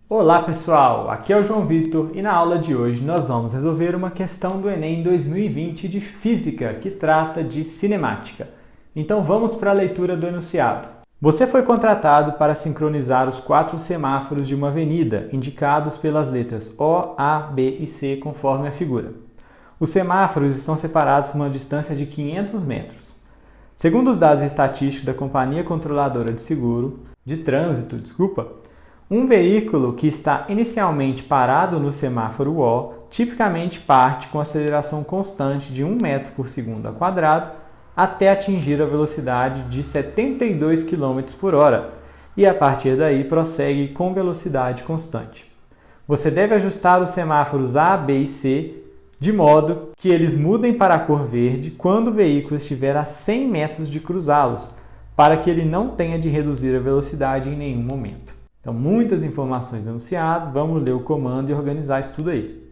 Olá pessoal, aqui é o João Vitor e na aula de hoje nós vamos resolver uma questão do Enem 2020 de Física que trata de cinemática. Então vamos para a leitura do enunciado. Você foi contratado para sincronizar os 4 semáforos de uma avenida, indicados pelas letras O, A, B e C conforme a figura. Os semáforos estão separados por uma distância de 500 metros. Segundo os dados estatísticos da Companhia Controladora de Trânsito, um veículo que está inicialmente parado no semáforo O tipicamente parte com aceleração constante de 1 metro por segundo ao quadrado até atingir a velocidade de 72 km por hora e a partir daí prossegue com velocidade constante. Você deve ajustar os semáforos A, B e C de modo que eles mudem para a cor verde quando o veículo estiver a 100 metros de cruzá-los, para que ele não tenha de reduzir a velocidade em nenhum momento. Então, muitas informações no enunciado, vamos ler o comando e organizar isso tudo aí.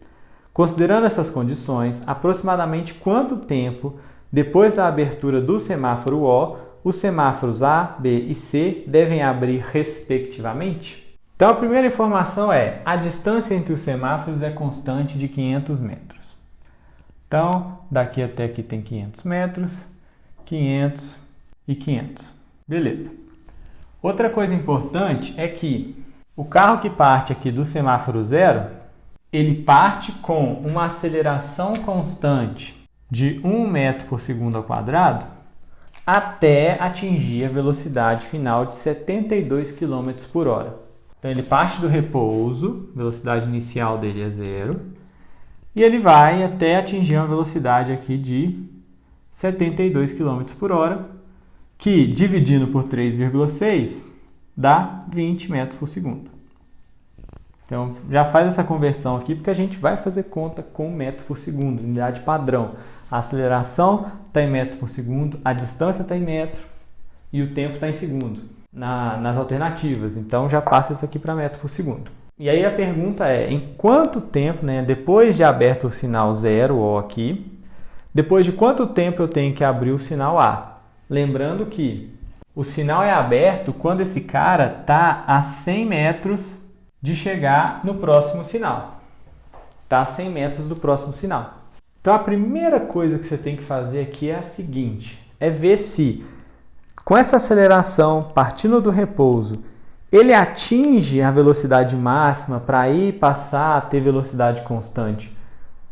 Considerando essas condições, aproximadamente quanto tempo depois da abertura do semáforo O, os semáforos A, B e C devem abrir respectivamente? Então, a primeira informação é: a distância entre os semáforos é constante de 500 metros. Então, daqui até aqui tem 500 metros, 500 e 500. Beleza. Outra coisa importante é que o carro que parte aqui do semáforo zero, ele parte com uma aceleração constante de 1 metro por segundo ao quadrado até atingir a velocidade final de 72 km por hora. Então ele parte do repouso, velocidade inicial dele é 0, e ele vai até atingir uma velocidade aqui de 72 km por hora, que dividindo por 3,6 dá 20 metros por segundo. Então já faz essa conversão aqui porque a gente vai fazer conta com metros por segundo, unidade padrão. A aceleração está em metro por segundo, a distância está em metro e o tempo está em segundo nas alternativas. Então já passa isso aqui para metro por segundo. E aí a pergunta é: em quanto tempo, depois de aberto o sinal 0 O aqui, depois de quanto tempo eu tenho que abrir o sinal A? Lembrando que o sinal é aberto quando esse cara está a 100 metros de chegar no próximo sinal. Está a 100 metros do próximo sinal. Então a primeira coisa que você tem que fazer aqui é a seguinte: é ver se com essa aceleração partindo do repouso ele atinge a velocidade máxima para ir passar a ter velocidade constante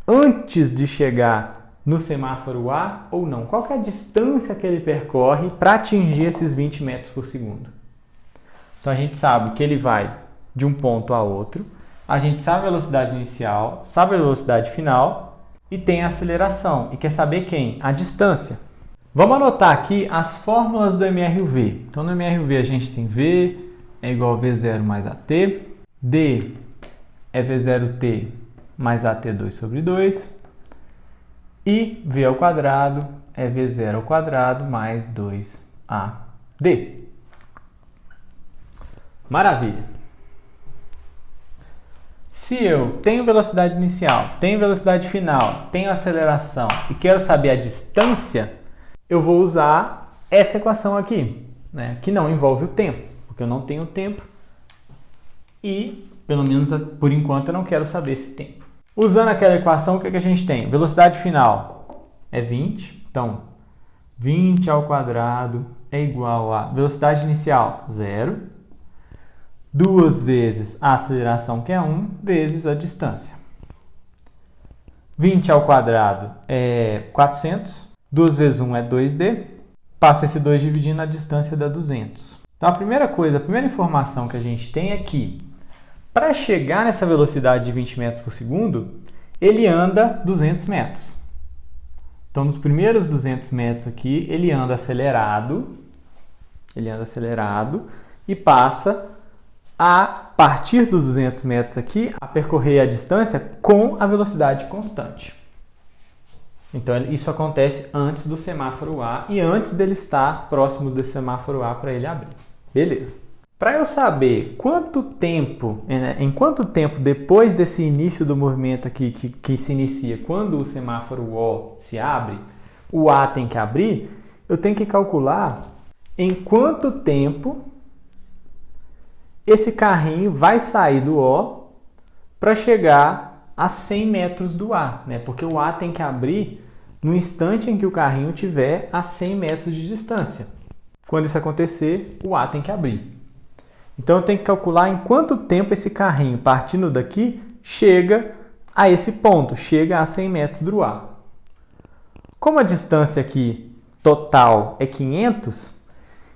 antes de chegar no semáforo A ou não. Qual que é a distância que ele percorre para atingir esses 20 metros por segundo? Então a gente sabe que ele vai de um ponto a outro, a gente sabe a velocidade inicial, sabe a velocidade final e tem a aceleração. E quer saber quem? A distância. Vamos anotar aqui as fórmulas do MRUV. Então no MRUV a gente tem V é igual a V0 mais AT, D é V0T mais AT2 sobre 2, e V ao quadrado é V0 ao quadrado mais 2AD. Maravilha! Se eu tenho velocidade inicial, tenho velocidade final, tenho aceleração e quero saber a distância, eu vou usar essa equação aqui, que não envolve o tempo, porque eu não tenho tempo e, pelo menos por enquanto, eu não quero saber esse tempo. Usando aquela equação, o que a gente tem? Velocidade final é 20, então 20 ao quadrado é igual a velocidade inicial, 0, 2 vezes a aceleração, que é 1, vezes a distância. 20 ao quadrado é 400, 2 vezes 1 é 2D, passa esse 2 dividindo a distância dá 200. Então a primeira informação que a gente tem é que para chegar nessa velocidade de 20 metros por segundo, ele anda 200 metros. Então, nos primeiros 200 metros aqui, ele anda acelerado e passa a partir dos 200 metros aqui, a percorrer a distância com a velocidade constante. Então, isso acontece antes do semáforo A e antes dele estar próximo do semáforo A para ele abrir. Beleza. Para eu saber em quanto tempo depois desse início do movimento aqui que se inicia, quando o semáforo O se abre, o A tem que abrir, eu tenho que calcular em quanto tempo esse carrinho vai sair do O para chegar a 100 metros do A, né? Porque o A tem que abrir no instante em que o carrinho estiver a 100 metros de distância. Quando isso acontecer, o A tem que abrir. Então eu tenho que calcular em quanto tempo esse carrinho, partindo daqui, chega a esse ponto, chega a 100 metros do A. Como a distância aqui total é 500,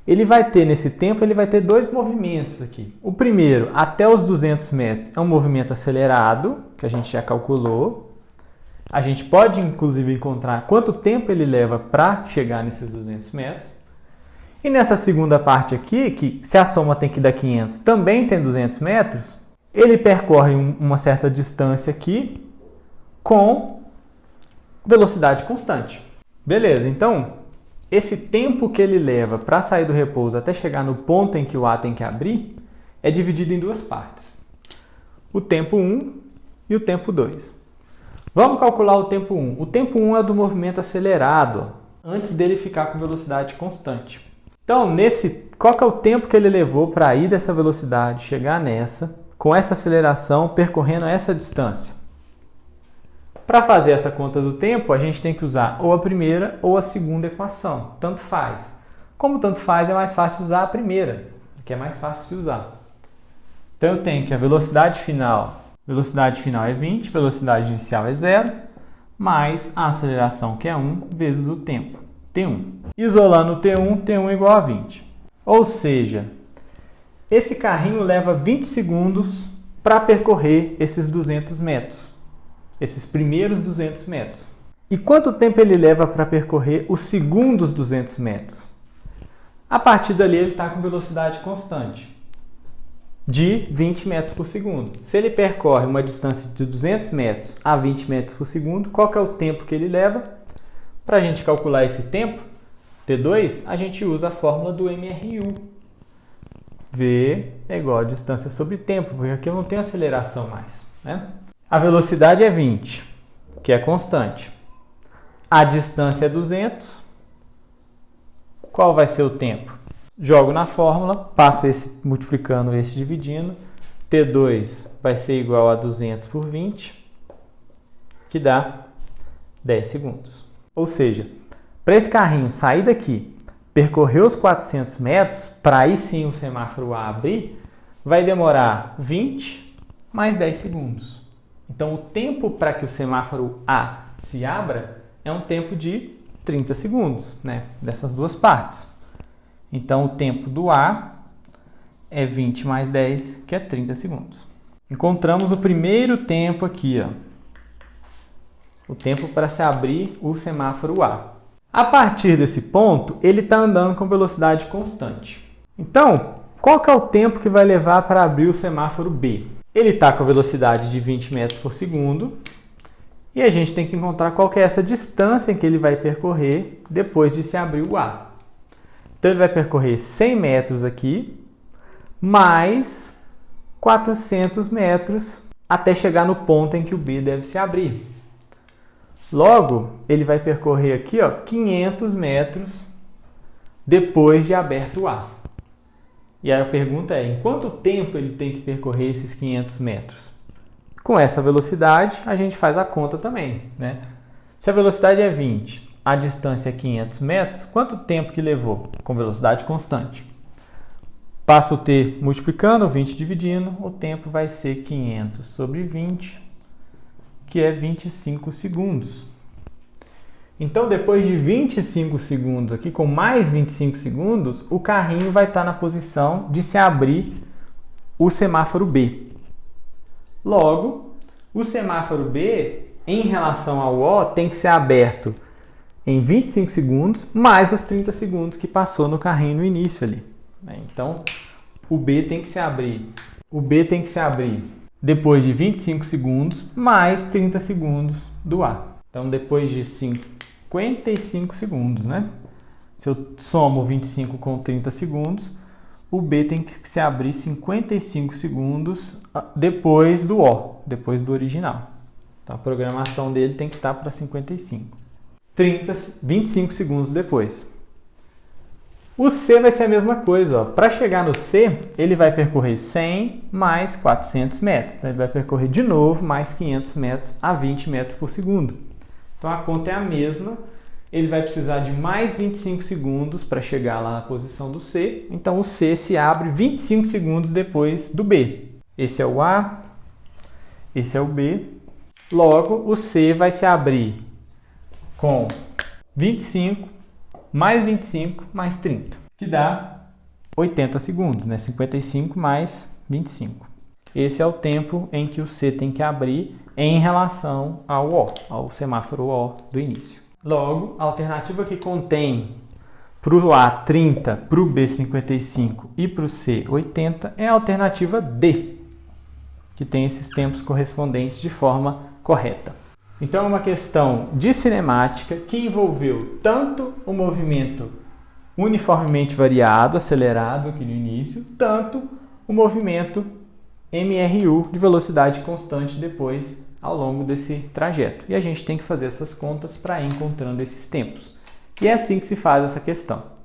ele vai ter nesse tempo, ele vai ter dois movimentos aqui. O primeiro, até os 200 metros, é um movimento acelerado, que a gente já calculou. A gente pode, inclusive, encontrar quanto tempo ele leva para chegar nesses 200 metros. E nessa segunda parte aqui, que se a soma tem que dar 500, também tem 200 metros, ele percorre uma certa distância aqui com velocidade constante. Beleza, então, esse tempo que ele leva para sair do repouso até chegar no ponto em que o A tem que abrir é dividido em duas partes. O tempo 1 e o tempo 2. Vamos calcular o tempo 1. O tempo 1 é do movimento acelerado, antes dele ficar com velocidade constante. Então, qual que é o tempo que ele levou para ir dessa velocidade, chegar nessa, com essa aceleração, percorrendo essa distância? Para fazer essa conta do tempo, a gente tem que usar ou a primeira ou a segunda equação. Tanto faz. Como tanto faz, é mais fácil usar a primeira, que é mais fácil de se usar. Então eu tenho que a velocidade final é 20, velocidade inicial é 0, mais a aceleração, que é 1, vezes o tempo, T1. Isolando o T1, T1 é igual a 20. Ou seja, esse carrinho leva 20 segundos para percorrer esses 200 metros. Esses primeiros 200 metros. E quanto tempo ele leva para percorrer os segundos 200 metros? A partir dali ele está com velocidade constante, de 20 metros por segundo. Se ele percorre uma distância de 200 metros a 20 metros por segundo, qual que é o tempo que ele leva? Para a gente calcular esse tempo, T2, a gente usa a fórmula do MRU. V é igual a distância sobre tempo, porque aqui eu não tenho aceleração mais, né? A velocidade é 20, que é constante. A distância é 200. Qual vai ser o tempo? Jogo na fórmula, passo esse multiplicando, esse dividindo. T2 vai ser igual a 200 por 20, que dá 10 segundos. Ou seja, para esse carrinho sair daqui, percorrer os 400 metros, para aí sim o semáforo A abrir, vai demorar 20 mais 10 segundos. Então, o tempo para que o semáforo A se abra é um tempo de 30 segundos, né? Dessas duas partes. Então, o tempo do A é 20 mais 10, que é 30 segundos. Encontramos o primeiro tempo aqui, ó. O tempo para se abrir o semáforo A. A partir desse ponto, ele está andando com velocidade constante. Então, qual que é o tempo que vai levar para abrir o semáforo B? Ele está com a velocidade de 20 metros por segundo e a gente tem que encontrar qual que é essa distância que ele vai percorrer depois de se abrir o A. Então ele vai percorrer 100 metros aqui, mais 400 metros até chegar no ponto em que o B deve se abrir. Logo, ele vai percorrer aqui, ó, 500 metros depois de aberto o A. E aí a pergunta é, em quanto tempo ele tem que percorrer esses 500 metros? Com essa velocidade, a gente faz a conta também, né? Se a velocidade é 20, a distância é 500 metros, quanto tempo que levou? Com velocidade constante. Passa o T multiplicando, 20 dividindo, o tempo vai ser 500 sobre 20, que é 25 segundos. Então, depois de 25 segundos aqui, com mais 25 segundos, o carrinho vai estar na posição de se abrir o semáforo B. Logo, o semáforo B, em relação ao O, tem que ser aberto em 25 segundos, mais os 30 segundos que passou no carrinho no início ali. Então, o B tem que se abrir. O B tem que se abrir depois de 25 segundos, mais 30 segundos do A. Então, depois de 55 segundos, né? Se eu somo 25 com 30 segundos, o B tem que se abrir 55 segundos depois do O, depois do original. Então, a programação dele tem que estar para 55. 25 segundos depois. O C vai ser a mesma coisa. Para chegar no C, ele vai percorrer 100 mais 400 metros. Então, ele vai percorrer de novo mais 500 metros a 20 metros por segundo. Então, a conta é a mesma. Ele vai precisar de mais 25 segundos para chegar lá na posição do C. Então, o C se abre 25 segundos depois do B. Esse é o A, esse é o B. Logo, o C vai se abrir com 25 mais 25 mais 30, que dá 80 segundos, né? 55 mais 25. Esse é o tempo em que o C tem que abrir em relação ao O, ao semáforo O do início. Logo, a alternativa que contém para o A 30, para o B 55 e para o C 80 é a alternativa D, que tem esses tempos correspondentes de forma correta. Então, é uma questão de cinemática que envolveu tanto o movimento uniformemente variado, acelerado aqui no início, tanto o movimento MRU de velocidade constante depois ao longo desse trajeto. E a gente tem que fazer essas contas para ir encontrando esses tempos. E é assim que se faz essa questão.